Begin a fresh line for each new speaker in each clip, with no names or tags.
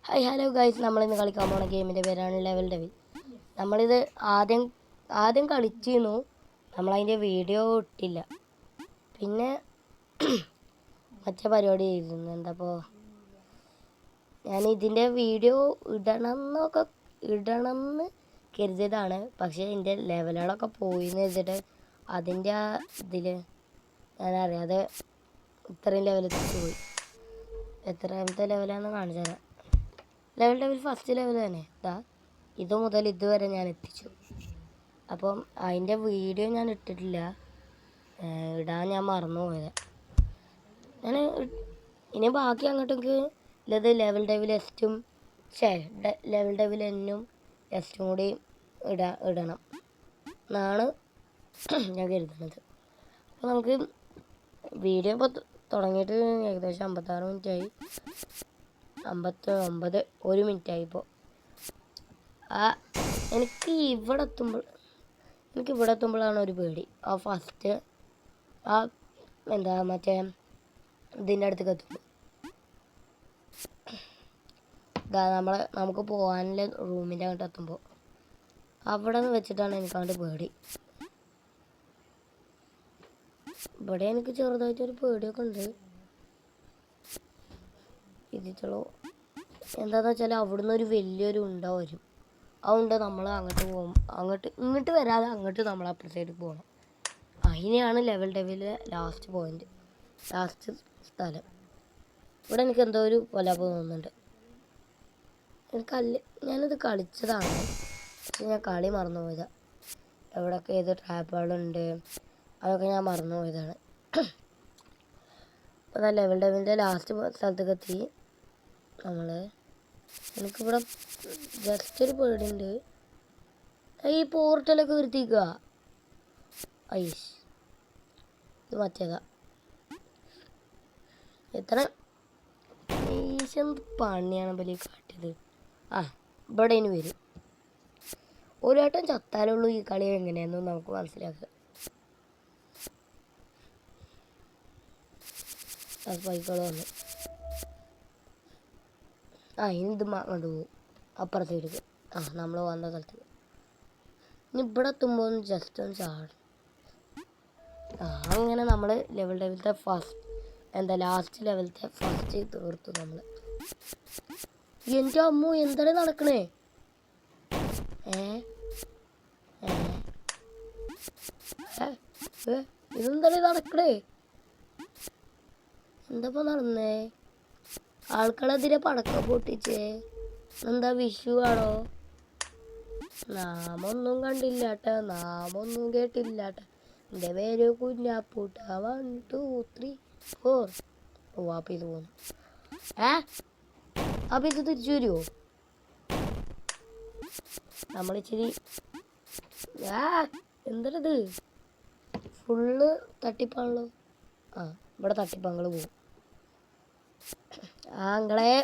Hi hello guys, നമ്മളിന്ന് കളിക്കാൻ പോണ ഗെയിമിൻ്റെ പേരാണ് ലെവൽ ഡെവിൽ. നമ്മളിത് ആദ്യം കളിച്ചിരുന്നു. നമ്മളതിൻ്റെ വീഡിയോ ഇട്ടില്ല. പിന്നെ മറ്റേ പരിപാടി ചെയ്തിരുന്നു. എന്താപ്പോൾ ഞാൻ ഇതിൻ്റെ വീഡിയോ ഇടണമെന്ന് കരുതിയതാണ്. പക്ഷേ എൻ്റെ ലെവലുകളൊക്കെ പോയിന്ന് വെച്ചിട്ട് അതിൻ്റെ ആ ഇതിൽ ഞാനറിയാതെ ഇത്രയും ലെവലെത്തിച്ച് പോയി. എത്രാമത്തെ ലെവലാണെന്ന് കാണിച്ചു തരാം. ലെവൽ ഡെവിൽ ഫസ്റ്റ് ലെവൽ തന്നെ. ഇത് മുതൽ ഇതുവരെ ഞാൻ എത്തിച്ചു. അപ്പം അതിൻ്റെ വീഡിയോ ഞാൻ ഇട്ടിട്ടില്ല, ഇടാൻ ഞാൻ മറന്നു പോയത്. ഞാൻ ഇനി ബാക്കി അങ്ങോട്ടേക്ക് ഇല്ലത് ലെവൽ ഡെവിൽ എസ്റ്റും ലെവൽ ഡെവിൽ എന്നും എസ്റ്റും കൂടി ഇടണം എന്നാണ് ഞാൻ കരുതുന്നത്. അപ്പോൾ നമുക്ക് വീഡിയോ ഇപ്പോൾ തുടങ്ങിയിട്ട് ഏകദേശം 56 മിനിറ്റായി. 59 1 മിനിറ്റായി. ഇപ്പോൾ എനിക്ക് ഇവിടെ എത്തുമ്പോഴാണ് ഒരു പേടി. ആ ഫസ്റ്റ് മറ്റേ ഇതിൻ്റെ അടുത്തേക്ക് എത്തുമ്പോൾ നമുക്ക് പോകാനുള്ള റൂമിൻ്റെ അങ്ങോട്ട് എത്തുമ്പോൾ അവിടെ നിന്ന് വെച്ചിട്ടാണ് എനിക്കങ്ങോട്ട് പേടി. ഇവിടെ എനിക്ക് ചെറുതായിട്ടൊരു പേടിയൊക്കെ ഉണ്ട്. ഇതിച്ചുള്ളൂ എന്താണെന്ന് വെച്ചാൽ അവിടുന്ന് ഒരു വലിയൊരു ഉണ്ട വരും. ആ ഉണ്ട നമ്മൾ ഇങ്ങോട്ട് വരാതെ അങ്ങോട്ട് നമ്മൾ അപ്പുറത്തേക്ക് പോകണം. അതിനെയാണ് ലെവൽ ഡെവിലെ ലാസ്റ്റ് സ്ഥലം. ഇവിടെ എനിക്ക് എന്തോ ഒരു കൊലാപ്പ് തോന്നുന്നുണ്ട്. ഞാനിത് കളിച്ചതാണ്, പക്ഷെ ഞാൻ കളി മറന്നു പോയതാണ്. എവിടെയൊക്കെ ഏത് ട്രാപ്പുകളുണ്ട് അതൊക്കെ ഞാൻ മറന്നു പോയതാണ്. അപ്പോൾ ലെവൽ ഡെവിൻ്റെ ലാസ്റ്റ് സ്ഥലത്തേക്ക് എത്തി എനിക്കിവിടെ ജസ്റ്റ് ഒരു പേടിയുണ്ട്. ഈ പോർട്ടലൊക്കെ വരുത്തിക്കുക. ഐസ് ഇത് മറ്റേതാ. എത്ര എന്ത് പണിയാണ് ബലി കാട്ടിയത്. ഇവിടെ ഇനി വരും. ഒരു വട്ടം ചത്താലുള്ളൂ ഈ കളി എങ്ങനെയാണെന്ന് നമുക്ക് മനസ്സിലാക്കുക. പൈക്കൾ വന്നു. ഇനി ഇത് അങ്ങോട്ട് പോകും അപ്പുറത്തേക്ക്. നമ്മൾ വന്ന സ്ഥലത്ത് ഇനി ഇവിടെ എത്തുമ്പോൾ ജസ്റ്റ് ഒന്ന് ചാടും. അങ്ങനെ നമ്മൾ ലെവൽ ഡെവിലത്തെ ലാസ്റ്റ് ലെവലത്തെ ഫസ്റ്റ് തീർത്തു നമ്മൾ. എൻ്റെ അമ്മു എന്താണ് നടക്കണേ? ഇതെന്താണ് നടക്കണേ? എന്താ നടന്നേ? ആൾക്കാരെതിരെ പടക്കം പൊട്ടിച്ചേ. എന്താ വിഷു ആണോ? നാമൊന്നും കണ്ടില്ലാട്ട, നാമൊന്നും കേട്ടില്ലാട്ട. എൻ്റെ പേര് കുഞ്ഞാപ്പൂട്ട. 1 2 3 4. അപ്പം ഇത് പോന്നു. അപ്പം ഇത് തിരിച്ചു വരുമോ? നമ്മളിച്ചിരി എന്തത് ഫുള്ള് തട്ടിപ്പാണല്ലോ. ഇവിടെ തട്ടിപ്പങ്ങൾ പോകും. ആങ്ങളെ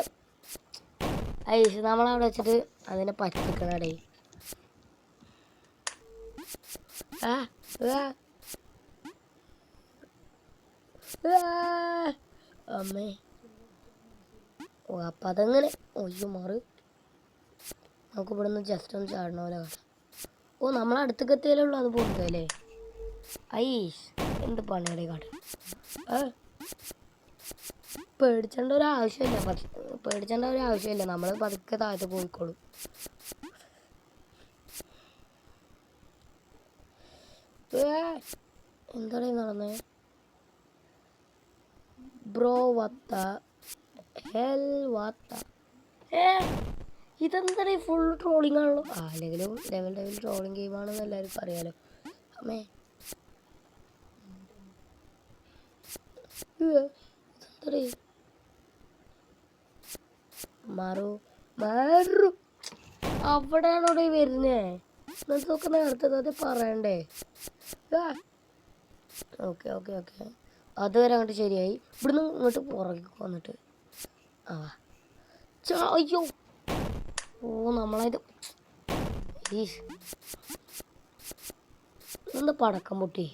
നമ്മളവിടെ വെച്ചിട്ട് അതിനെ പറ്റിക്കണടേ. അമ്മേ അപ്പം അതെങ്ങനെ മാറ്. നമുക്ക് ഇവിടെ നിന്ന് ജസ്റ്റ് ഒന്ന് ചാടണ പോലെ കാണാം. നമ്മളടുത്തേക്ക് എത്തിയാലേ ഉള്ളൂ അത് പോകുന്നതല്ലേ. എന്ത് പണിയുടെ കാട്ട്. പേടിച്ചേണ്ട ഒരു ആവശ്യമില്ല. നമ്മൾ പതുക്കെ താഴത്ത് പോയിക്കോളും. എന്താണ് നടന്നേ ബ്രോ? ഇതെന്താണ് ഫുൾ ട്രോളിങ് ആണല്ലോ. അല്ലെങ്കിലും ലെവൽ ഡെവിൽ ട്രോളിങ് ഗെയിമാണെന്ന് എല്ലാവർക്കും അറിയാലോ. അമ്മേ ഇതെന്തടേ മാറു അവിടെയാണോ വരുന്നേ? എന്നൊക്കെ നേരത്തെ അത് പറയണ്ടേ? ഓക്കെ അതുവരെ അങ്ങോട്ട് ശരിയായി. ഇവിടുന്ന് ഇങ്ങോട്ട് പുറകെ വന്നിട്ട് അയ്യോ നമ്മളത് എന്താ പടക്കം പൊട്ടി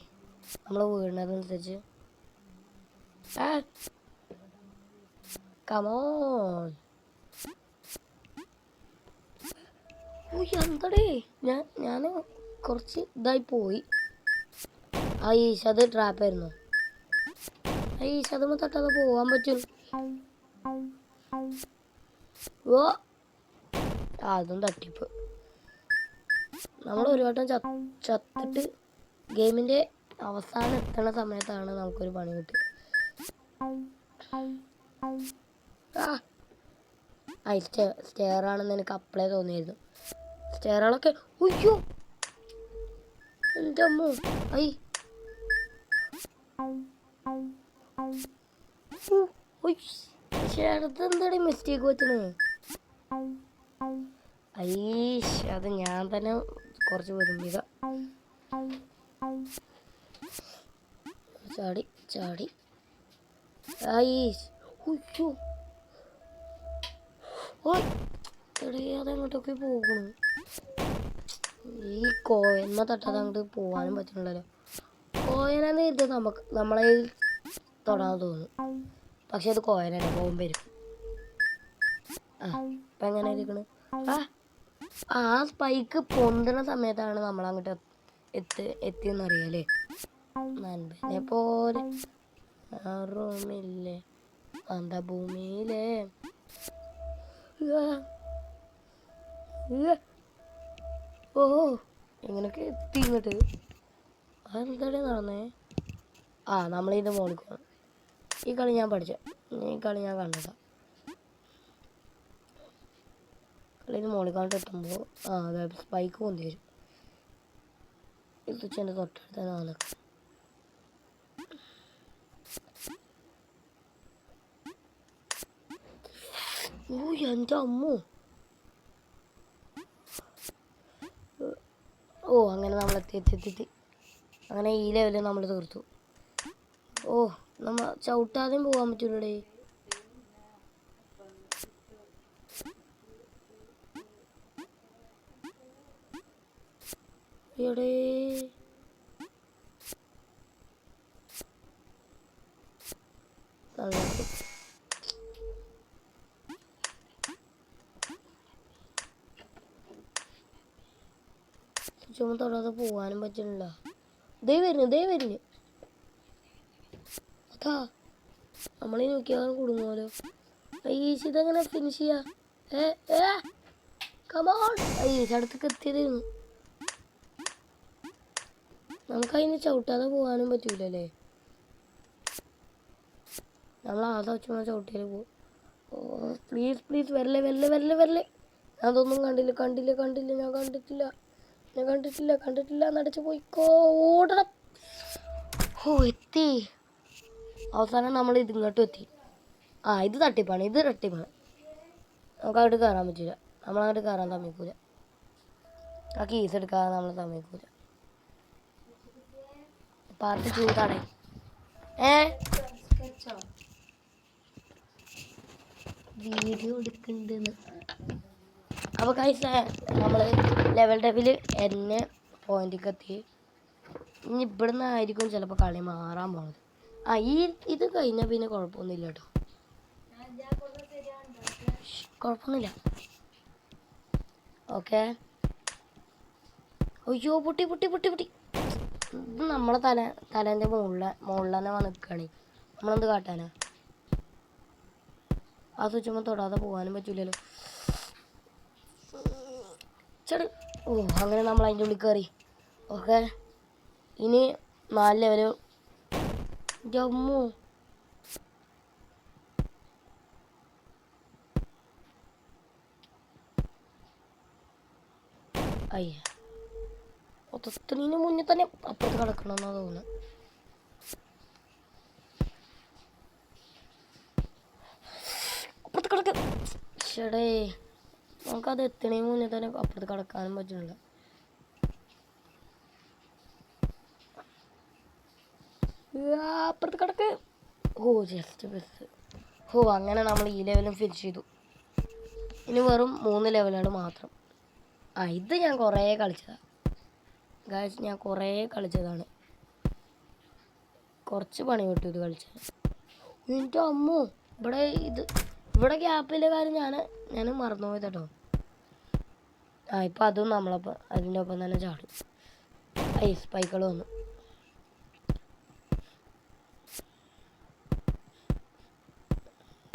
നമ്മൾ വീണതനുസരിച്ച്. കമോൺ എന്തടേ ഞാൻ കുറച്ച് ഇതായി പോയി. ആ ഈശത് ട്രാപ്പായിരുന്നു. ആ ഈശതുമ്പോ തട്ടാതെ പോവാൻ പറ്റും. ഓ അതും തട്ടിപ്പ്. നമ്മൾ ഒരു വട്ടം ചത്തിട്ട് ഗെയിമിൻ്റെ അവസാനം എത്തണ സമയത്താണ് നമുക്കൊരു പണി കിട്ടുക. സ്റ്റെയറാണെന്ന് എനിക്ക് അപ്പളേ തോന്നിയായിരുന്നു. സ്റ്റെയറുകളൊക്കെ ഉയ്യോ എൻ്റെ അമ്മ അടുത്തെന്താടി മിസ്റ്റേക്ക് പറ്റണേ? അത് ഞാൻ തന്നെ കുറച്ച് വരുമ്പിക ചാടി ചാടി അതെങ്ങോട്ടൊക്കെ പോകണു. ഈ കോയന്മ തട്ടാതെ അങ്ങോട്ട് പോകാനും പറ്റുന്നുണ്ടല്ലോ. കോയനെന്ന് ഇത് നമ്മളെ തൊടാൻ തോന്നും, പക്ഷെ അത് കോയനല്ല, ബോംബ് വരും. ഇപ്പം എങ്ങനെ ഇരിക്കണ്? ആ സ്പൈക്ക് പൊന്തണ സമയത്താണ് നമ്മളങ്ങോട്ട് എത്തിയെന്നറിയാലേ. നൻപനെ പോലെ റൂമില്ലേ ഭൂമിയിലെ ഓ എങ്ങനൊക്കെ എത്തി ഇങ്ങോട്ട്. അതെന്താടേ നടന്നേ? നമ്മളിത് മോളിക്കണം. ഈ കളി ഞാൻ പഠിച്ച, ഈ കളി ഞാൻ കണ്ടതാ. കളി മോളിക്കാണ്ട് എത്തുമ്പോൾ അതായത് സ്പൈക്ക് പൊന്തി വരും. ഇത് ചെൻ്റെ തൊട്ടടുത്ത് നിൽക്കും. എൻ്റെ അമ്മോ. അങ്ങനെ നമ്മൾ എത്തി. അങ്ങനെ ഈ ലെവലിൽ നമ്മൾ തീർത്തു. നമ്മ ചവിട്ടാതെയും പോകാൻ പറ്റൂലേ. എടേ ചുമ തൊടാതെ പോവാനും പറ്റുന്നില്ല. ദേ വരുന്നു അതാ നമ്മളീ നോക്കിയാൽ കുടുങ്ങുമല്ലോ. ഇതെങ്ങനെ ഫിനിഷ് ചെയ്യാ? കമോൺ. അടുത്തേക്ക് എത്തിയതായിരുന്നു. നമുക്കതിന് ചവിട്ടാതെ പോകാനും പറ്റൂലല്ലേ. നമ്മൾ ചുമ്മാ ചവിട്ടിയാൽ പോകും. പ്ലീസ് വരല്ലേ. അതൊന്നും കണ്ടില്ല. ഞാൻ കണ്ടിട്ടില്ല നടച്ചു പോയിക്കോ. ഓടണം. എത്തി. അവസാനം നമ്മൾ ഇതിങ്ങോട്ടും എത്തി. ഇത് തട്ടിപ്പാണ്. നമുക്ക് അങ്ങോട്ട് കയറാൻ പറ്റില്ല. നമ്മളങ്ങോട്ട് കയറാൻ സമ്മതിക്കൂല. ആ കീസ് എടുക്കാതെ നമ്മൾ സമ്മതിക്കൂല. പാർട്ട് ചൂടാണേ. വീഡിയോ എടുക്കണ്ടെന്ന്. അപ്പോൾ കഴിച്ച നമ്മൾ ലെവൽ ഡെവിൽ എന്നെ പോയിന്റിലേക്ക് എത്തി. ഇനി ഇവിടുന്ന് ആയിരിക്കും ചിലപ്പോൾ കളി മാറാൻ പോണത്. ഇത് കഴിഞ്ഞാൽ പിന്നെ കുഴപ്പമൊന്നുമില്ല കേട്ടോ. കുഴപ്പമൊന്നുമില്ല. ഓക്കെ. അയ്യോ പൊട്ടി. ഇത് നമ്മളെ തലേൻ്റെ മുകളിൽ തന്നെ നിൽക്കുകയാണ്. നമ്മളെന്ത് കാട്ടാനാ? സ്വിച്ചുമ്പോൾ തൊടാതെ പോകാനും പറ്റൂലല്ലോ. അങ്ങനെ നമ്മൾ അതിൻ്റെ ഉള്ളിൽ കയറി. ഓക്കെ. ഇനി 4 ലെവല്. ജമ്മു ഒത്തത്തിന് മുന്നേ തന്നെ അപ്പുറത്ത് കിടക്കണമെന്നാ തോന്നുന്നു. അപ്പുറത്ത് കിടക്ക്. ചേടേ നമുക്കത് എത്തണേ മുന്നേ തന്നെ അപ്പുറത്ത് കിടക്കാനും പറ്റുന്നില്ല. അപ്പുറത്ത് കിടക്ക്. Just bus. അങ്ങനെ നമ്മൾ ഈ ലെവലും ഫിനിഷ് ചെയ്തു. ഇനി വെറും 3 ലെവലുകൾ മാത്രം. ഇത് ഞാൻ കുറേ കളിച്ചതാണ് ഗായ്സ്. ഞാൻ കുറേ കളിച്ചതാണ്. കുറച്ച് പണി കിട്ടും ഇത് കളിച്ചാൽ. എൻ്റെ അമ്മോ. ഇവിടെ ഗ്യാപ്പിലെ കാര്യം ഞാൻ മറന്നുപോയത് കേട്ടോ. ആ ഇപ്പം അതും നമ്മളൊപ്പം അതിൻ്റെ ഒപ്പം തന്നെ ചാടും. സ്പൈക്കുകൾ വന്നു.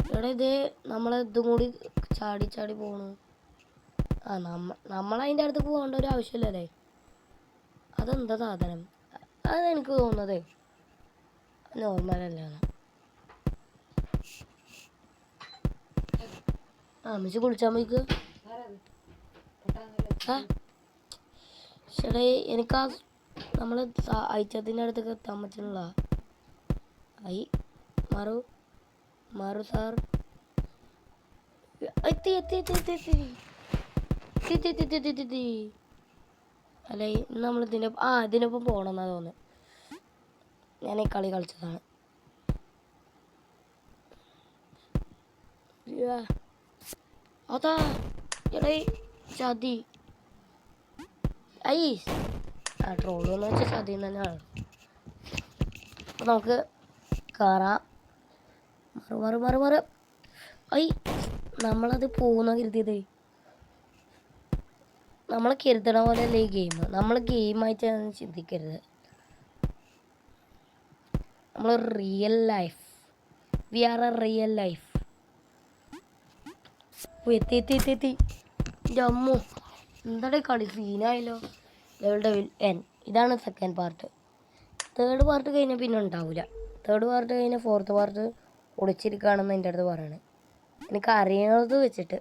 ഇവിടെ ഇത് നമ്മളിതും കൂടി ചാടി ചാടി പോകണു. ആ നമ്മളതിൻ്റെ അടുത്ത് പോകേണ്ട ഒരു ആവശ്യമില്ലല്ലേ. അതെന്താ സാധനം? അതെനിക്ക് തോന്നുന്നത് നോർമലല്ലാണ്. അമ്മച്ച് കുളിച്ചാൽ പോയിക്ക്. ചേട്ടാ എനിക്ക് ആ നമ്മൾ അയച്ചതിൻ്റെ അടുത്തൊക്കെ എത്താൻ പറ്റുന്നില്ല. മാറു മാറു സാർ. എത്തി എത്തി എത്തി എത്തി എത്തി എത്തി എത്തി എത്തി എത്തി എത്തി. അല്ലേ നമ്മൾ ഇതിനൊപ്പം പോകണമെന്നാണ് തോന്നുന്നത്. ഞാൻ ഈ കളി കളിച്ചതാണ്. അതാ എടേ ചതി. ട്രോളെന്ന് വെച്ചാൽ ചതി തന്നെയാണ്. അപ്പം നമുക്ക് കയറാം. മറു മറു മറു മറു. നമ്മളത് പോകുന്ന കരുതിയത്. നമ്മൾ കരുതണ പോലെയല്ലേ ഈ ഗെയിം. നമ്മൾ ഗെയിമായിട്ട് ചിന്തിക്കരുത്. നമ്മൾ real life. We are a real life. എത്തി എത്തി എത്തി എത്തി. ജമ്മു എന്താണ് കളി സീനായല്ലോ. ലെവൽ എൻ. ഇതാണ് സെക്കൻഡ് പാർട്ട്. തേർഡ് പാർട്ട് കഴിഞ്ഞാൽ പിന്നെ ഉണ്ടാവില്ല. തേർഡ് പാർട്ട് കഴിഞ്ഞാൽ ഫോർത്ത് പാർട്ട് ഒളിച്ചിരിക്കുകയാണെന്ന് എൻ്റെ അടുത്ത് പറയണേ. എനിക്ക് അറിയണത് വെച്ചിട്ട്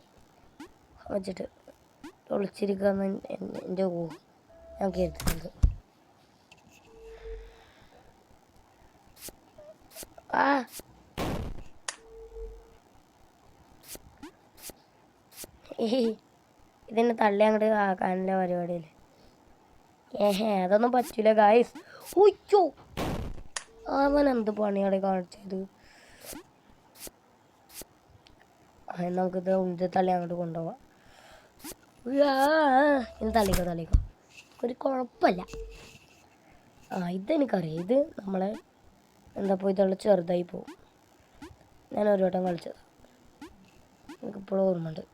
ഒളിച്ചിരിക്കുകയെന്ന് എൻ്റെ ഊഹം ഞാൻ കരുതുന്നത്. ഇതിനെ തള്ളി അങ്ങോട്ട് ആക്കാനുള്ള പരിപാടിയില്ലേ. അതൊന്നും പറ്റൂല ഗായ്സ്. ഉയ്യോ അവൻ എന്ത് പണിയാണ് കാണിച്ചത്. നമുക്കിത് ഉള്ളിൽ തള്ളി അങ്ങോട്ട് കൊണ്ടുപോവാം. ഇത് തള്ളിക്കോ ഒരു കുഴപ്പമില്ല. ഇതെനിക്കറിയാം. ഇത് നമ്മളെ എന്താ പോയി തള്ളി ചെറുതായി പോവും. ഞാൻ ഒരു വട്ടം കളിച്ചത് എനിക്കിപ്പോഴും ഓർമ്മയുണ്ട്.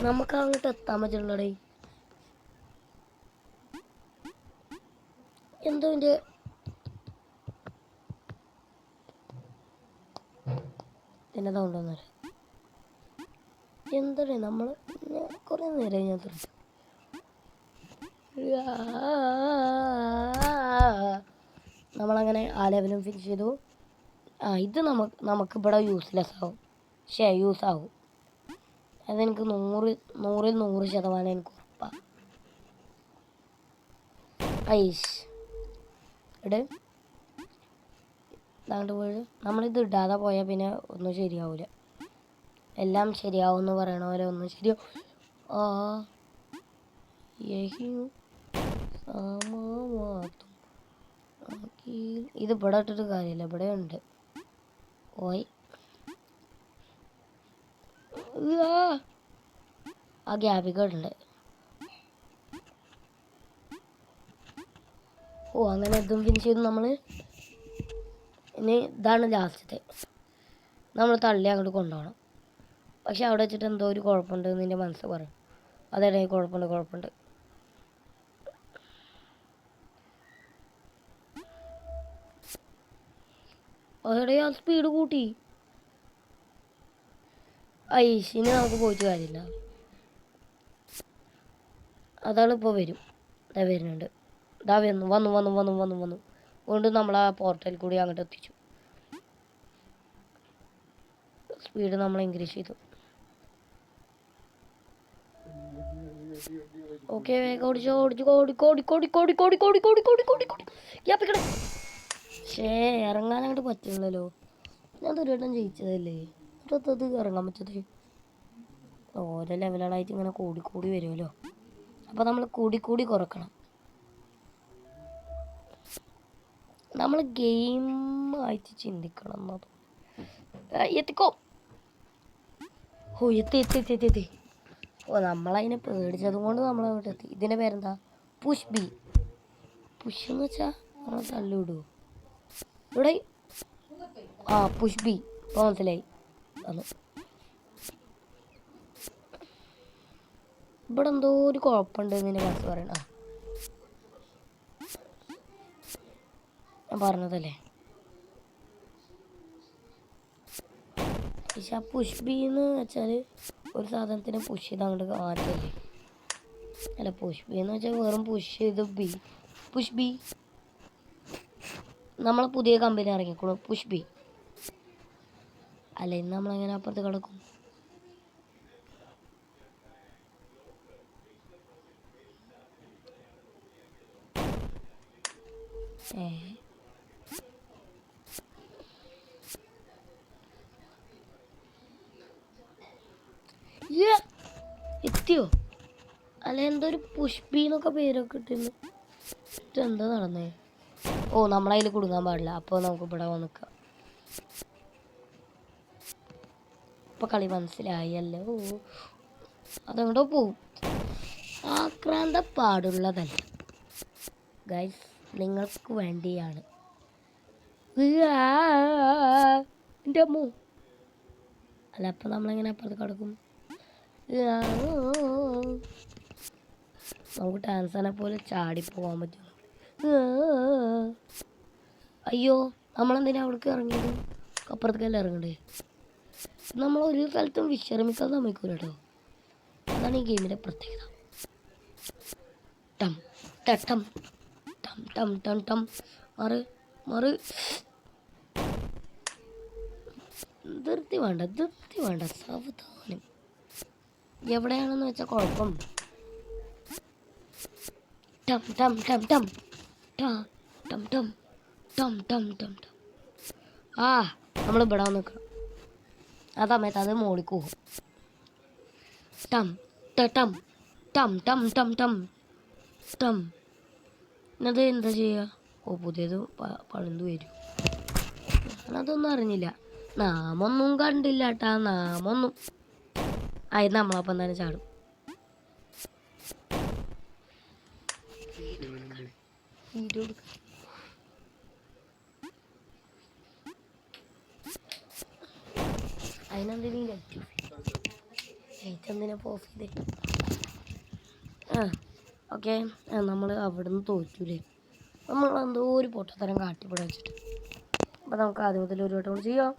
നമുക്ക് അങ്ങോട്ട് എത്താൻ പറ്റുള്ളടേ. എന്തോ എൻ്റെ പിന്നെ തോന്നുന്നല്ലേ എന്തടേ നമ്മൾ കുറേ നേരം ഞാൻ തുറച്ചു. നമ്മളങ്ങനെ ആ ലെവലും ഫിനിഷ് ചെയ്തു. ഇത് നമുക്കിവിടെ യൂസ്ലെസ് ആവും. യൂസ് ആവും. അതെനിക്ക് 100% എനിക്ക് ഉറപ്പാണ്. ഇതാണ്ട് പോയി നമ്മളിത് ഇടാതെ പോയാൽ പിന്നെ ഒന്നും ശരിയാവില്ല. എല്ലാം ശരിയാവും എന്ന് പറയണ പോലെ ഒന്നും ശരിയാവും. ഇത് ഇവിടെ ഇട്ടിട്ട് കാര്യമില്ല. ഇവിടെ ഉണ്ട്. ആ ഗ്യാപിക്കോട്ടുണ്ട്. അങ്ങനെ ഇതും ഫിനിഷ് ചെയ്തു നമ്മൾ. ഇനി ഇതാണ് ലാസ്റ്റത്തെ. നമ്മൾ തള്ളി അങ്ങോട്ട് കൊണ്ടുപോകണം. പക്ഷെ അവിടെ വെച്ചിട്ട് എന്തോ ഒരു കുഴപ്പമുണ്ട് എന്ന് എൻ്റെ മനസ്സ് പറയും. അതേ കുഴപ്പമുണ്ട്. അവിടെ ആ സ്പീഡ് കൂട്ടി. ഇനി നമുക്ക് പോയിട്ട് കാര്യമില്ല. അതാണ് ഇപ്പോൾ വരും. വരുന്നുണ്ട്. വന്നു കൊണ്ട് നമ്മൾ ആ പോർട്ടലിൽ കൂടി അങ്ങോട്ട് എത്തിച്ചു. സ്പീഡ് നമ്മൾ ഇൻക്രീസ് ചെയ്തു. ഓക്കെ ഇറങ്ങാൻ അങ്ങോട്ട് പറ്റില്ലല്ലോ. ഞാൻ ഒരു വട്ടം ജയിച്ചതല്ലേ. അത് ഇറങ്ങാൻ പറ്റത് ഓരോ ലെവലുകളായിട്ട് ഇങ്ങനെ കൂടി വരുമല്ലോ. അപ്പോൾ നമ്മൾ കൂടി കുറക്കണം. നമ്മൾ ഗെയിം ആയിട്ട് ചിന്തിക്കണം എന്നത്. എത്തിക്കോ. എത്തി. നമ്മളതിനെ പേടിച്ചതും കൊണ്ട് നമ്മളങ്ങോട്ട് എത്തി. ഇതിൻ്റെ പേരെന്താ? Push B. പുഷ് എന്ന് വെച്ചാൽ നമ്മൾ തള്ളിവിടുമോ ഇവിടെ? Push B. ഇപ്പോൾ മനസ്സിലായി. ഇവിടെ എന്തോ ഒരു കുഴപ്പമുണ്ട് നിന്റെ മനസ്സ് പറയണ. ഞാൻ പറഞ്ഞതല്ലേ. പക്ഷെ പുഷ് ബി എന്ന് വെച്ചാൽ ഒരു സാധനത്തിന് പുഷ് ചെയ്ത് അങ്ങോട്ട് മാറ്റല്ലേ. അല്ല പുഷ് ബി എന്ന് വെച്ചാൽ വെറും പുഷ് ചെയ്ത് ബി. പുഷ് ബി നമ്മളെ പുതിയ കമ്പനി ഇറങ്ങിക്കോളൂ. പുഷ് ബി അല്ല ഇന്ന് നമ്മളെങ്ങനെ അപ്പുറത്ത് കിടക്കും? എത്തിയോ? അല്ല എന്തോ ഒരു പുഷ്പി എന്നൊക്കെ പേരൊക്കെ ഇട്ടിരുന്നു. എന്താ നടന്നേ? ഓ നമ്മളതിൽ കുടുങ്ങാൻ പാടില്ല. അപ്പോൾ നമുക്ക് ഇവിടെ നിൽക്കാം. ഇപ്പം കളി മനസ്സിലായല്ലോ. അതെങ്ങോട്ടോ പോവും. ആക്രാന്ത പാടുള്ളതല്ല ഗൈസ്, നിങ്ങൾക്ക് വേണ്ടിയാണ്. എൻ്റെ അമ്മ. അല്ല അപ്പം നമ്മളെങ്ങനെ അപ്പുറത്ത് കിടക്കും? നമുക്ക് ടാൻസാനെ പോലെ ചാടിപ്പോകാൻ പറ്റും. അയ്യോ നമ്മളെന്തിനാ അവിടേക്ക് ഇറങ്ങിയത്? അപ്പുറത്തേക്കല്ല ഇറങ്ങണ്ടേ? നമ്മളൊരു സ്ഥലത്തും വിശ്രമിക്കാൻ സമ്മതിക്കൂല കേട്ടോ. അതാണ് ഈ ഗെയിമിൻ്റെ പ്രത്യേകത. ടം ടം ടം ടം ടം ടം മറ് മറ്. ധൃതി വേണ്ട സാവധാനം. എവിടെയാണെന്ന് വെച്ചാൽ കുഴപ്പം. ടം ടം ടം ടം ടം ടം ടം ടം ടം ടം ടം. ആ നമ്മൾ ഇവിടെ നിൽക്കണം. ആ സമയത്ത് അത് മോളിക്ക് പോകും. ടം ടം ടം ടം ടം ടം ടം. അത് എന്താ ചെയ്യുക? ഓ പുതിയത് പണിത് വരും. ഞാനതൊന്നും അറിഞ്ഞില്ല. നാമൊന്നും കണ്ടില്ല കേട്ടാ. നാമൊന്നും ആയി നമ്മളപ്പം തന്നെ ചാടും. അതിനെന്തിനാ ലൈറ്റ് ഓഫ് ചെയ്തേ? ഓക്കെ നമ്മൾ അവിടെ നിന്ന് തോറ്റൂലേ. നമ്മളെന്തോ ഒരു പൊട്ടത്തരം കാട്ടിപ്പിട വെച്ചിട്ട്. അപ്പം നമുക്ക് ആദ്യം മുതൽ ഒരു വട്ടം കൂടി ചെയ്യാം.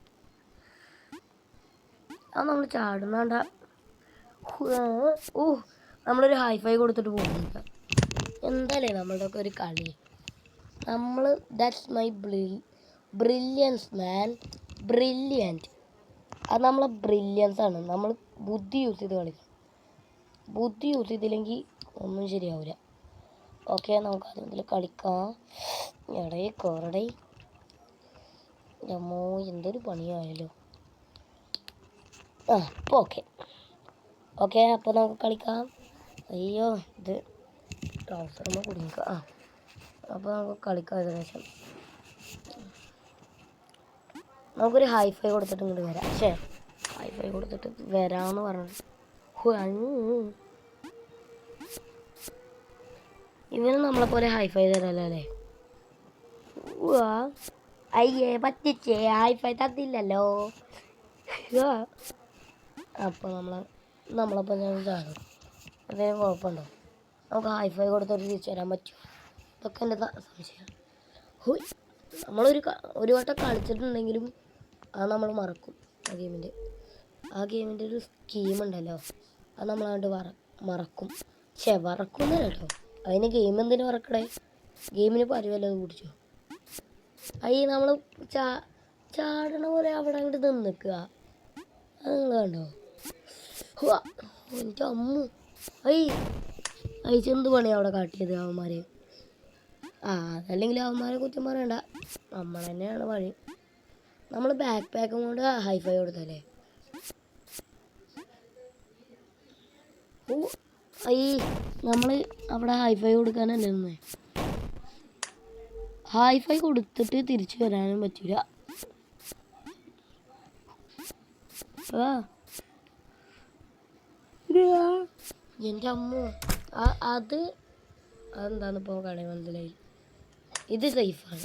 അത് നമ്മൾ ചാടുന്നാണ്ട. ഓ നമ്മളൊരു ഹൈഫൈ കൊടുത്തിട്ട് പോകുന്നില്ല. എന്തായാലേ നമ്മളുടെ ഒക്കെ ഒരു കളി. നമ്മൾ that's my brilliance man. Brilliant. അത് നമ്മളെ ബ്രില്യൻസ് ആണ്. നമ്മൾ ബുദ്ധി യൂസ് ചെയ്ത് കളിക്കണം. ബുദ്ധി യൂസ് ചെയ്തില്ലെങ്കിൽ ഒന്നും ശരിയാവില്ല. ഓക്കെ നമുക്ക് ആദ്യം മുതൽ കളിക്കാം. എടേ കോറടേ അമ്മോ എന്തൊരു പണിയായല്ലോ. അപ്പോൾ ഓക്കെ അപ്പോൾ നമുക്ക് കളിക്കാം. അയ്യോ ഇത് ട്രൗസറുമ്പോൾ കുടുങ്ങിക്കാം. അപ്പോൾ നമുക്ക് കളിക്കാം. ഏകദേശം നമുക്കൊരു ഹൈഫൈ കൊടുത്തിട്ട് ഇങ്ങോട്ട് വരാം. പക്ഷേ ഹൈഫൈ കൊടുത്തിട്ട് വരാമെന്ന് പറഞ്ഞിട്ട് ഇവന് നമ്മളെപ്പോലെ ഹൈഫൈ തരല്ലോ അല്ലേ? അയ്യേ പറ്റിച്ചേ, ഹൈഫൈ തന്നില്ലല്ലോ. അപ്പോൾ നമ്മളപ്പോൾ ഞാൻ ചാടും. എന്തെങ്കിലും കുഴപ്പമുണ്ടോ? നമുക്ക് ഹൈഫൈ കൊടുത്തിട്ട് തിരിച്ചു തരാൻ പറ്റുമോ? ഇതൊക്കെ എൻ്റെ സംശയം. നമ്മളൊരു വട്ടം കളിച്ചിട്ടുണ്ടെങ്കിലും അത് നമ്മൾ മറക്കും. ആ ഗെയിമിൻ്റെ ഒരു സ്കീമുണ്ടല്ലോ, അത് നമ്മളങ്ങോട്ട് മറക്കും. വറക്കുന്നല്ല കേട്ടോ. അതിന് ഗെയിം എന്തിനു മറക്കണേ? ഗെയിമിന് പരിവല്ലോ അത് കുടിച്ചോ. അയ്യ നമ്മൾ ചാടണ പോലെ അവിടെ അങ്ങോട്ട് നിന്ന് നിൽക്കുക. അത് നിങ്ങൾ കണ്ടോ? എൻ്റെ അമ്മു അയച്ചെന്ത് പണിയാണ് അവിടെ കാട്ടിയത് അവന്മാർ. അതല്ലെങ്കിൽ അവന്മാരെ കുറ്റം പറയണ്ട, നമ്മൾ തന്നെയാണ് പണി. നമ്മൾ ബാക്ക് പാക്കും കൊണ്ട് ഹൈഫൈ കൊടുത്തല്ലേ. നമ്മൾ അവിടെ ഹൈഫൈ കൊടുക്കാനല്ലേ നിന്നേ. ഹൈഫൈ കൊടുത്തിട്ട് തിരിച്ചു വരാനും പറ്റില്ല. എൻ്റെ അമ്മ അതെന്താന്ന് ഇപ്പോൾ കളി മനസ്സിലായി. ഇത് സേഫാണ്.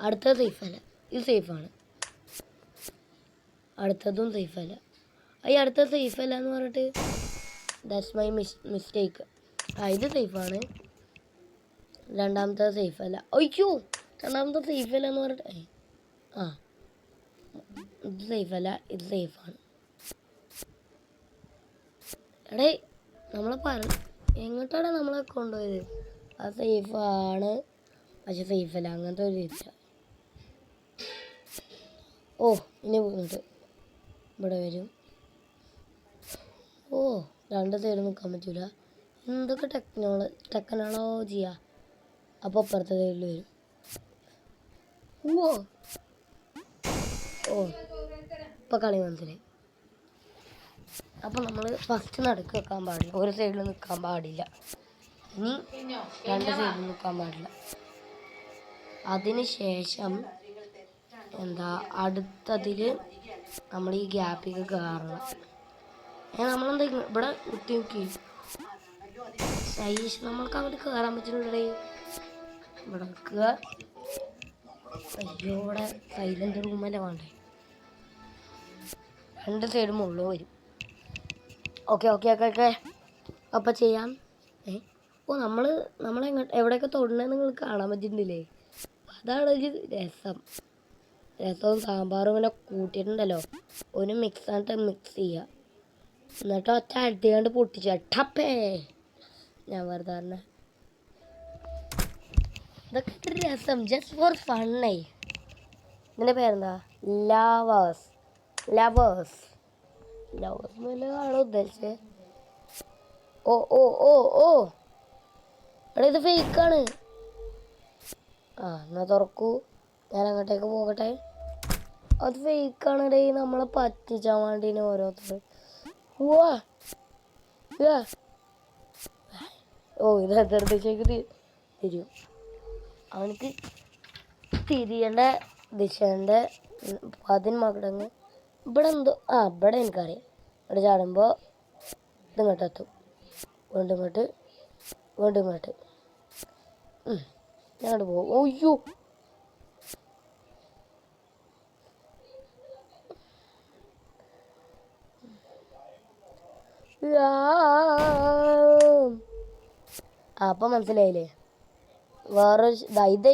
അടുത്തത് സേഫല്ല. ഇത് സേഫാണ്. അടുത്തതും സേഫല്ല. അടുത്തത് സേഫല്ല എന്ന് പറഞ്ഞിട്ട് ദാറ്റ്സ് മൈ മിസ്റ്റേക്ക്. ഇത് സേഫാണ്. രണ്ടാമത്തെ സേഫ് അല്ല. അയ്യോ, രണ്ടാമത്തെ സേഫ് അല്ല എന്ന് പറഞ്ഞിട്ട് ഇത് സേഫല്ല, ഇത് സേഫാണ്. എടേ നമ്മളെ എങ്ങോട്ടാണ് നമ്മളെ കൊണ്ടുപോയത്? അത് സേഫാണ്, പക്ഷെ സേഫല്ല, അങ്ങനത്തെ ഒരു രീതിയില്ല. ഓ ഇനി ഇങ്ങോട്ട് ഇവിടെ വരും. ഓ രണ്ട് സൈഡ് നിൽക്കാൻ പറ്റൂല. എന്തൊക്കെ ടെക്നോളജിയാ. അപ്പോൾ അപ്പുറത്തെ സൈഡിൽ വരും. ഓ ഇപ്പം കളി മനസ്സിലായി. അപ്പം നമ്മൾ ഫസ്റ്റ് നടുക്ക് വെക്കാൻ പാടില്ല, ഒരു സൈഡിൽ നിൽക്കാൻ പാടില്ല. ഇനി രണ്ട് സൈഡിൽ നിൽക്കാൻ പാടില്ല. അതിന് ശേഷം അടുത്തതിൽ നമ്മൾ ഈ ഗ്യാപ്പിൽ കയറണം. നമ്മളെന്താ ഇവിടെ കുത്തി നോക്കി സൈസ് നമ്മൾക്ക് അങ്ങോട്ട് കയറാൻ പറ്റുന്നുണ്ടേ. ഇവിടെ നിൽക്കുക. അയ്യോ ഇവിടെ സൈലൻ്റ് റൂമല്ലേ വേണ്ടേ. രണ്ട് സൈഡും മുകളിൽ വരും. ഓക്കെ ഓക്കെ ഓക്കെ ഓക്കെ അപ്പം ചെയ്യാം. എവിടെയൊക്കെ തൊടണേ നിങ്ങൾ കാണാൻ പറ്റുന്നില്ലേ? അതാണ് ഒരു രസവും സാമ്പാറും ഇങ്ങനെ കൂട്ടിയിട്ടുണ്ടല്ലോ. ഒരു മിക്സ് ചെയ്യുക, എന്നിട്ട് ഒറ്റ അടിയാണ്ട് പൊട്ടിച്ച ടപ്പേ. ഞാൻ വെറുതെ പറഞ്ഞ ഇതൊക്കെ രസം, ജസ്റ്റ് ഫോർ ഫണ്ണേ. ഇതിൻ്റെ പേരെന്താ? ലവേഴ്സ് ആണോ ഉദ്ദേശിച്ചത്? ഓ ഓ ഓ ഓ എടാ ഇത് ഫേക്കാണ്. എന്നാ തുറക്കൂ, ഞാൻ അങ്ങോട്ടേക്ക് പോകട്ടെ. അത് ഫേക്കാണ് ഡേ, നമ്മളെ പറ്റിച്ചാൻ വേണ്ടിന് ഓരോരുത്തർ. ഓ ഇത് എതിർദിശയ്ക്ക് തിരിയും. അവനക്ക് തിരിയേണ്ട ദിശേൻ്റെ 10 മടങ്ങ് ഇവിടെ എന്തോ. ഇവിടെ എനിക്കറിയാം. ഇവിടെ ചാടുമ്പോൾ ഇതിങ്ങോട്ട് എത്തും, വീണ്ടും ഇങ്ങോട്ട് ഞങ്ങോട്ട് പോകും. ഒയ്യോ അപ്പം മനസ്സിലായില്ലേ? വേറൊരു ഇതേ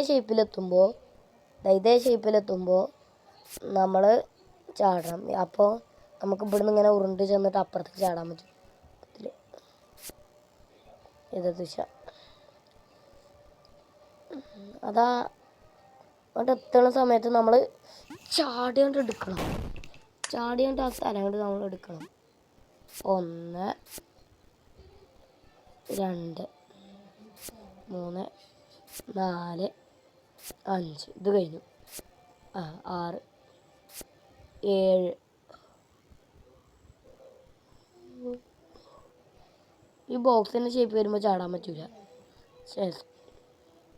ഷേപ്പിലെത്തുമ്പോൾ നമ്മൾ ചാടണം. അപ്പോൾ നമുക്ക് ഇവിടുന്ന് ഇങ്ങനെ ഉരുണ്ട് ചെന്നിട്ട് അപ്പുറത്തേക്ക് ചാടാൻ പറ്റും. ദിശ അതാ അവിടെ എത്തുന്ന സമയത്ത് നമ്മൾ ചാടിയാണ്ട് ആ സ്ഥലം കൊണ്ട് നമ്മൾ എടുക്കണം. 1 2 3 4 5 ഇത് കഴിഞ്ഞു. 6 7 ഈ ബോക്സിൻ്റെ ഷേപ്പ് വരുമ്പോൾ ചാടാൻ പറ്റില്ല.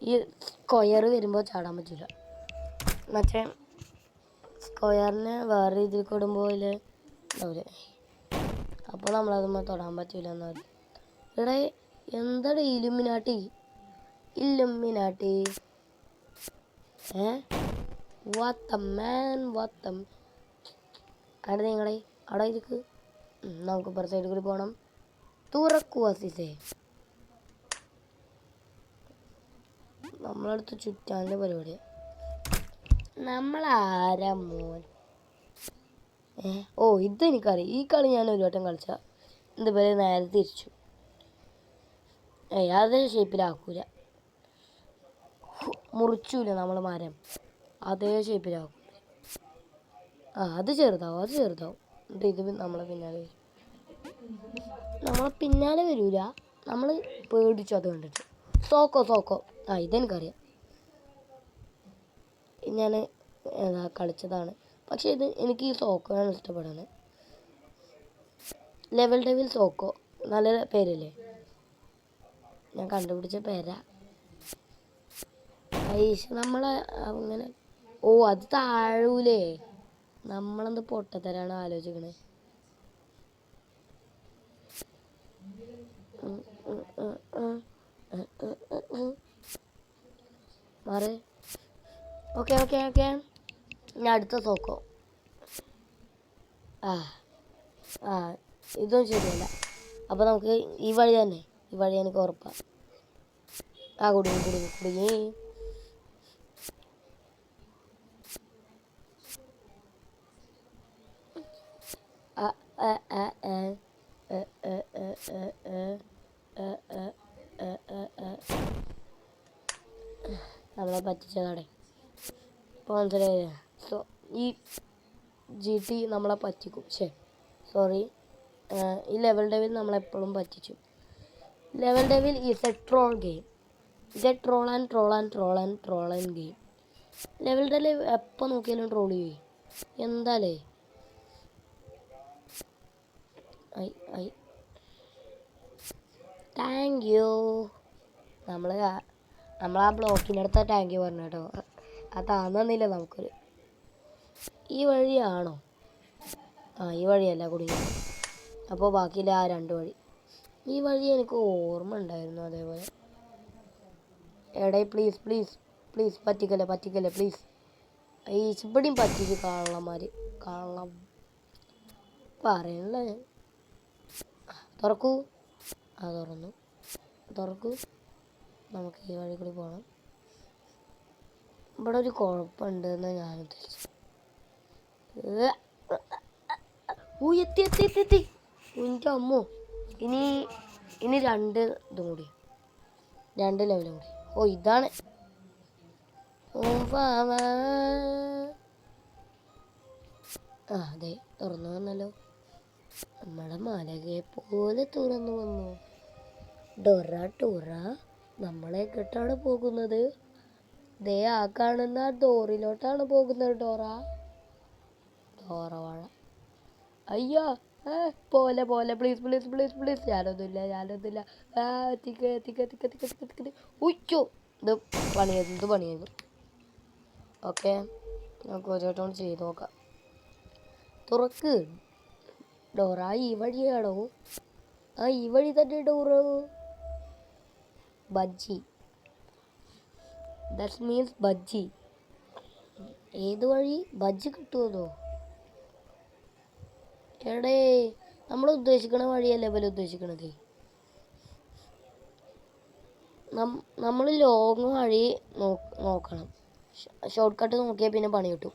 ഈ സ്ക്വയർ വരുമ്പോൾ ചാടാൻ പറ്റില്ല. മറ്റേ സ്ക്വയറിന് വേറെ രീതിയിൽ കൊടുമ്പോൾ ഉണ്ടാവില്ലേ, അപ്പോൾ നമ്മളതൊന്നും തൊടാൻ പറ്റില്ല എന്ന് പറയും. ഇവിടെ എന്താണ് ഇല്ലുമിനാട്ടി അവിടെ നിങ്ങളെ അവിടെ ഇരിക്ക്. നമുക്ക് ഇപ്പുറ സൈഡിൽ കൂടി പോകണം. തുറക്കുക സിസേ. നമ്മളടുത്ത് ചുറ്റാൻ്റെ പരിപാടി. നമ്മളാരാ മോൻ? ഓ ഇതെനിക്കറിയാം. ഈ കളി ഞാൻ ഒരു വട്ടം കളിച്ച ഇതുപോലെ നേരെ തിരിച്ചു. അതേ ഷേപ്പിലാക്കൂല, മുറിച്ചൂല നമ്മൾ മരം, അതേ ഷേപ്പിലാക്കും. അത് ചെറുതാവും എന്നിട്ട് ഇത് നമ്മളെ പിന്നാലെ വരൂല. നമ്മൾ പേടിച്ചു അത് കണ്ടിട്ട്. സോക്കോ ഇതെനിക്കറിയാം. ഞാൻ കളിച്ചതാണ്. പക്ഷേ എനിക്ക് ഈ സോക്കോയാണ് ഇഷ്ടപ്പെടുന്നത്. ലെവൽ ഡെവിൽ സോക്കോ, നല്ല പേരല്ലേ, ഞാൻ കണ്ടുപിടിച്ച പേരാ. നമ്മളെ അങ്ങനെ അത് താഴൂലേ. നമ്മളെന്ത് പൊട്ടത്തരാണ് ആലോചിക്കണേ. മാറ്. ഓക്കെ ഞാൻ അടുത്ത സോക്കോ. ഇതും ശരിയല്ല. അപ്പോൾ നമുക്ക് ഈ വഴി തന്നെ, ഈ വഴി എനിക്ക് ഉറപ്പാണ്. ആ കുടുങ്ങി കുടുങ്ങി കുടുങ്ങി. നമ്മളെ പറ്റിച്ചതാടെ ഇപ്പോൾ മനസ്സിലായില്ലേ? ഈ GT നമ്മളെ പറ്റിക്കും. സോറി, ഈ ലെവൽ ഡെവിൽ നമ്മളെപ്പോഴും പറ്റിച്ചു. Level devil is a troll game. ഇത് troll and game. Level devil എപ്പോൾ നോക്കിയാലും ട്രോൾ ചെയ്യും. എന്താലേ താങ്ക് യു. നമ്മളാ ബ്ലോക്കിൻ്റെ അടുത്ത താങ്ക് യു പറഞ്ഞു കേട്ടോ. അത് താന്നില്ല നമുക്കൊരു. ഈ വഴിയാണോ? ഈ വഴിയല്ല കുടുങ്ങി. അപ്പോൾ ബാക്കിയില്ല ആ 2 വഴി. ഈ വഴി എനിക്ക് ഓർമ്മ ഉണ്ടായിരുന്നു. അതേപോലെ എടേ പ്ലീസ് പ്ലീസ് പ്ലീസ് പറ്റിക്കല്ലേ പ്ലീസ്. ഈ ഇവിടെയും പറ്റിച്ച് കള്ളന്മാർ. കള്ളം പറയണല്ലേ. തുറക്കൂ. തുറക്കൂ. നമുക്ക് ഈ വഴി കൂടി പോകണം. ഇവിടെ ഒരു കുഴപ്പമുണ്ടെന്ന് ഞാൻ ഉദ്ദേശിച്ചു. എത്തി. എൻ്റെ അമ്മോ. ഇനി 2 ഇതും കൂടി, 2 ലെവലും കൂടി. ഇതാണ്. അതെ, തുറന്നു വന്നല്ലോ. നമ്മളെ മാലകയെ പോലെ തുറന്നു വന്നു. ഡോറ നമ്മളെ എങ്ങോട്ടാണ് പോകുന്നത്? ദേ ആ കാണുന്ന ഡോറിലോട്ടാണ് പോകുന്നത്. ഡോറ വാഴ. അയ്യോ പോലെ പ്ലീസ്. ഞാനൊന്നുമില്ല. ഉയ്യോ, ഇത് പണിയായിരുന്നു. ഓക്കെ, നമുക്ക് ഒരു വട്ടം ചെയ്ത് നോക്കാം. തുറക്ക് ഡോറ. ഈ വഴിയാണോ? ഈ വഴി തന്നെ ഡോറോ. Bajji, that means bajji. ഏത് വഴി? ബജ്ജി കിട്ടുമോ? എടേ, നമ്മൾ ഉദ്ദേശിക്കണ വഴിയല്ലേ പോലെ ഉദ്ദേശിക്കണത്. നമ്മൾ ലോങ് വഴി നോക്കണം. ഷോർട്ട് കട്ട് നോക്കിയാൽ പിന്നെ പണി കിട്ടും.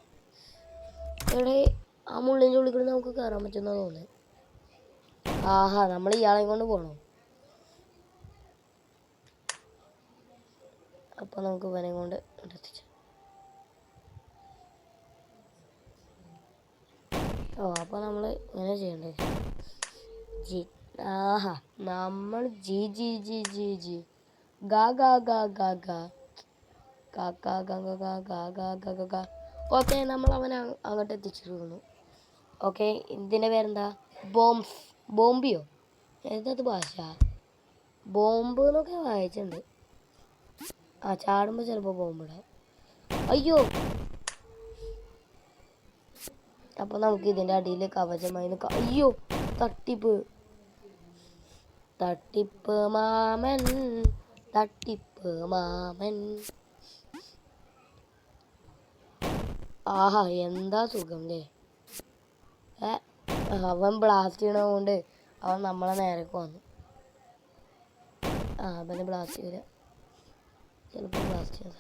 എടേ, ആ മുള്ളിൻ്റെ ഉള്ളിൽ കൂടി നമുക്ക് കയറാൻ പറ്റുന്ന തോന്നുന്നത്. ആഹാ, നമ്മൾ ഇയാളെ കൊണ്ട് പോകണം. അപ്പോൾ നമുക്ക് ഇവനെ കൊണ്ട് എത്തിച്ചു. അപ്പോൾ നമ്മൾ ഇങ്ങനെ ചെയ്യണ്ടേ? നമ്മൾ ജി ഗാ. ഓക്കെ, നമ്മൾ അവനെ അങ്ങോട്ട് എത്തിച്ചിരുന്നു. ഓക്കെ, ഇതിൻ്റെ പേരെന്താ? ബോംബിയോ? ഏതത് ഭാഷ? ബോംബ് എന്നൊക്കെ വായിച്ചിട്ടുണ്ട്. ചാടുമ്പോൾ ചിലപ്പോൾ ബോംബിടാം. അയ്യോ. അപ്പോൾ നമുക്ക് ഇതിൻ്റെ അടിയിൽ കവചമായി അയ്യോ, തട്ടിപ്പ് മാമൻ. ആഹാ, എന്താ സുഖം അല്ലേ? അവൻ ബ്ലാസ്റ്റ് ചെയ്യണതുകൊണ്ട് അവൻ നമ്മളെ നേരേക്ക് വന്നു. അവന് ബ്ലാസ്റ്റ് ചെയ്ത ചിലപ്പോൾ ബ്ലാസ്റ്റ് ചെയ്ത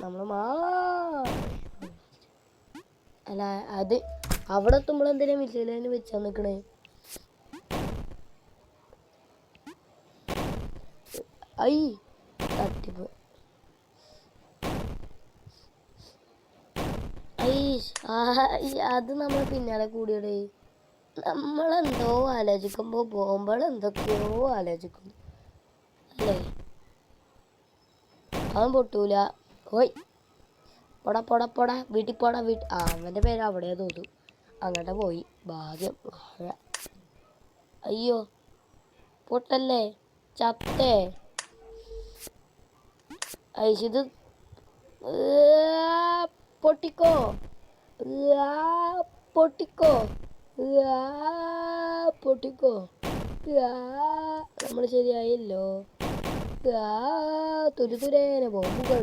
നമ്മൾ അല്ല, അത് അവിടെ എത്തുമ്പോൾ എന്തിനാ മിസൈലിന് വെച്ചാൽ നിൽക്കണേ? തട്ടിപ്പ്. അത് നമ്മൾ പിന്നാലെ കൂടിയടേ. നമ്മളെന്തോ ആലോചിക്കുമ്പോൾ പോകുമ്പോൾ എന്തൊക്കെയോ ആലോചിക്കുന്നു അല്ലേ? അവൻ പൊട്ടൂല. പോടാ വീട്ടിൽ പോടാ. അവൻ്റെ പേര് അവിടെ തോന്നും. അങ്ങോട്ട് പോയി. ഭാഗ്യം. അയ്യോ, പൊട്ടല്ലേ, ചത്തേ. ഇത് പൊട്ടിക്കോ. നമ്മൾ ശരിയായല്ലോ. തുരുതുരേനെ ബോംബുകൾ.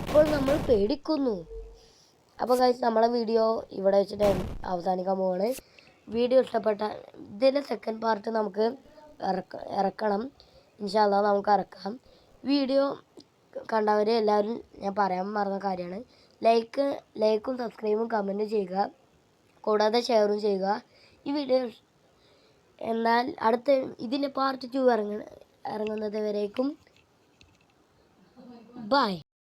അപ്പോൾ നമ്മൾ പേടിക്കുന്നു. അപ്പോൾ ഗൈസ്, നമ്മളെ വീഡിയോ ഇവിടെ വെച്ചിട്ട് അവസാനിക്കാൻ പോവാണ്. വീഡിയോ ഇഷ്ടപ്പെട്ട ഇതിൻ്റെ സെക്കൻഡ് പാർട്ട് നമുക്ക് ഇറക്കണം. ഇൻഷാ അല്ലാഹ് നമുക്ക് ഇറക്കാം. വീഡിയോ കണ്ടവർ എല്ലാവരും ഞാൻ പറയാൻ മറന്ന കാര്യമാണ്, ലൈക്കും സബ്സ്ക്രൈബും കമൻറ്റും ചെയ്യുക, കൂടാതെ ഷെയറും ചെയ്യുക ഈ വീഡിയോ. എന്നാൽ അടുത്ത ഇതിൻ്റെ പാർട്ട് 2 ഇറങ്ങുന്നത് വരേക്കും ബൈ.